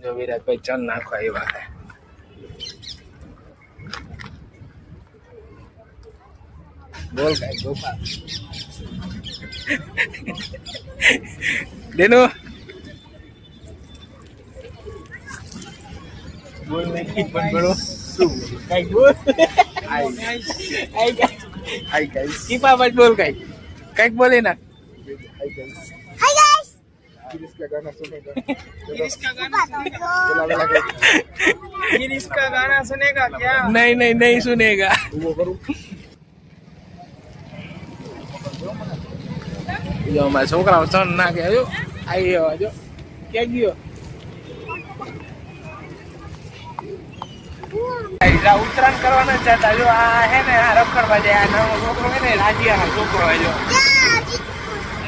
જો વિરાજભાઈ ચણ નાખવા આવ્યા છે. બોલ કઈ ગોપાલ દેનો બોલ નહીં પણ બરો કઈ બોલ હાય ગાઈસ ટીપા મત બોલ કઈક બોલે ના हाय गाइस गिरीश का गाना सुनेगा गिरीश का गाना सुनेगा क्या नहीं सुनेगा वो करूं જો મારા છોકરાઓ ચણ નાખે જો આવ્યો જો ક્યાં ગયો ઉત્તરાયણ કરવાના જ હતા જો આ હે ને આ રખડવા જાય આ નાનો છોકરો હે ને રાજ્યાનો છોકરો હે જો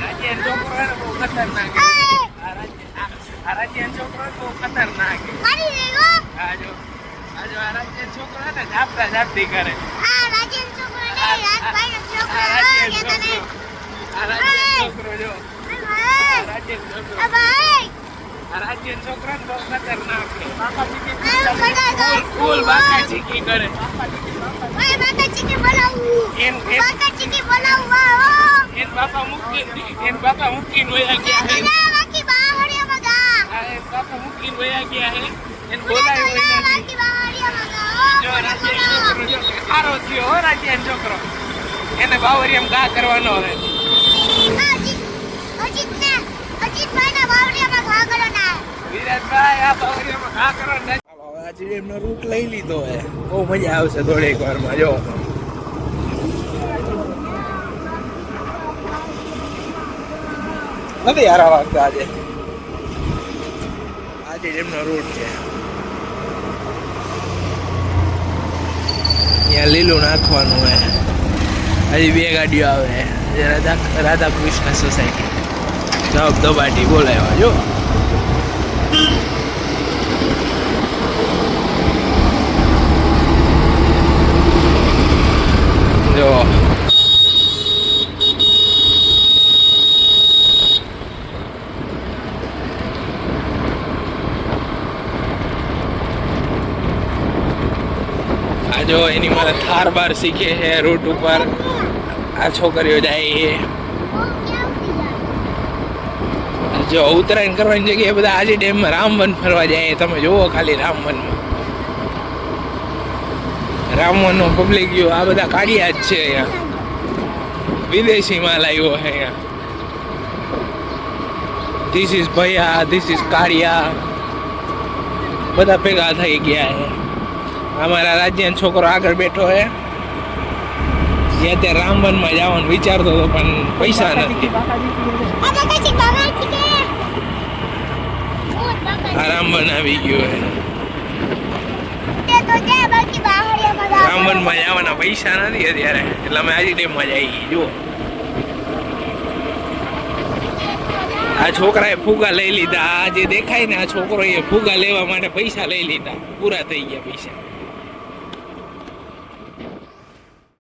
રાજ્યાનો છોકરો હે ને બહુ ખતરનાક હે આ રાજ્યાનો છોકરો બહુ ખતરનાક હે मारी लेगो આ જો આ રાજ્યાનો છોકરો હે ને ઝાપટી કરે आ राजन छोकरो ने रात भाई આ छोकरो રાજ્યાનો कहता ने છોકરો જો भाई રાજ્યાનો છોકરો अब भाई આ રાજ્યાનો છોકરો બહુ ખતરનાક હે फूल બાકા ચીકી કરે ओए बाका चिके बोलाऊ बाका चिके बोलाऊ वाह એન બાપા મૂકીને વયા ગયા હે बाकी बाहरिया मगा એન બાપા મૂકીને વયા ગયા હે એન બોલાયો હોય નથી बाकी बाहरिया मगा જો રાજ્યાનો છોકરો જો સારો થયો હો રાજ્યાનો છોકરો એને બાવરિયામાં ગા કરવાનો હે अजीत भाई ना बावरिया में घा करो ना વિરાજભાઈ આ બાવરિયામાં ગા કરવાનો આજે એમનો રૂટ લઈ લીધો હે બહુ મજા આવશે થોડીક વારમાં જો નથી હારા વાગતા આજે એમનો રૂટ છે અહીંયા લીલું નાખવાનું હે હજી 2 ગાડીઓ આવે રાધા કૃષ્ણ સોસાયટી જવાબ દબાટી બોલાવ્યા જો જો આ જો એની મારે થાર બાર શીખે છે રૂટ ઉપર આ છોકરીઓ જાય છે જો ઉત્તરાયણ કરવાની જગ્યાએ બધા આજે ડેમમાં રામવન ફરવા જાય તમે જોવો ખાલી રામવનનો પબ્લિક જો આ બધા કાઢિયા જ છે અહીંયા વિદેશી માલ આવ્યો છે અહીંયા this is Bhaiya this is કાળિયા બધા ભેગા થઈ ગયા છે અમારા રાજ્યનો છોકરો આગળ બેઠો છે જ્યાં ત્યાં રામવનમાં જવાનું વિચારતો હતો પણ પૈસા નથી આ રામવન આવી ગયો છે રામવનમાં જવાના પૈસા નથી અત્યારે એટલે અમે આજે ડેમમાં જઈએ જુઓ આ છોકરાએ ફુગા લઈ લીધા આ જે દેખાય ને આ છોકરો એ ફુગા લેવા માટે પૈસા લઈ લીધા પૂરા થઈ ગયા પૈસા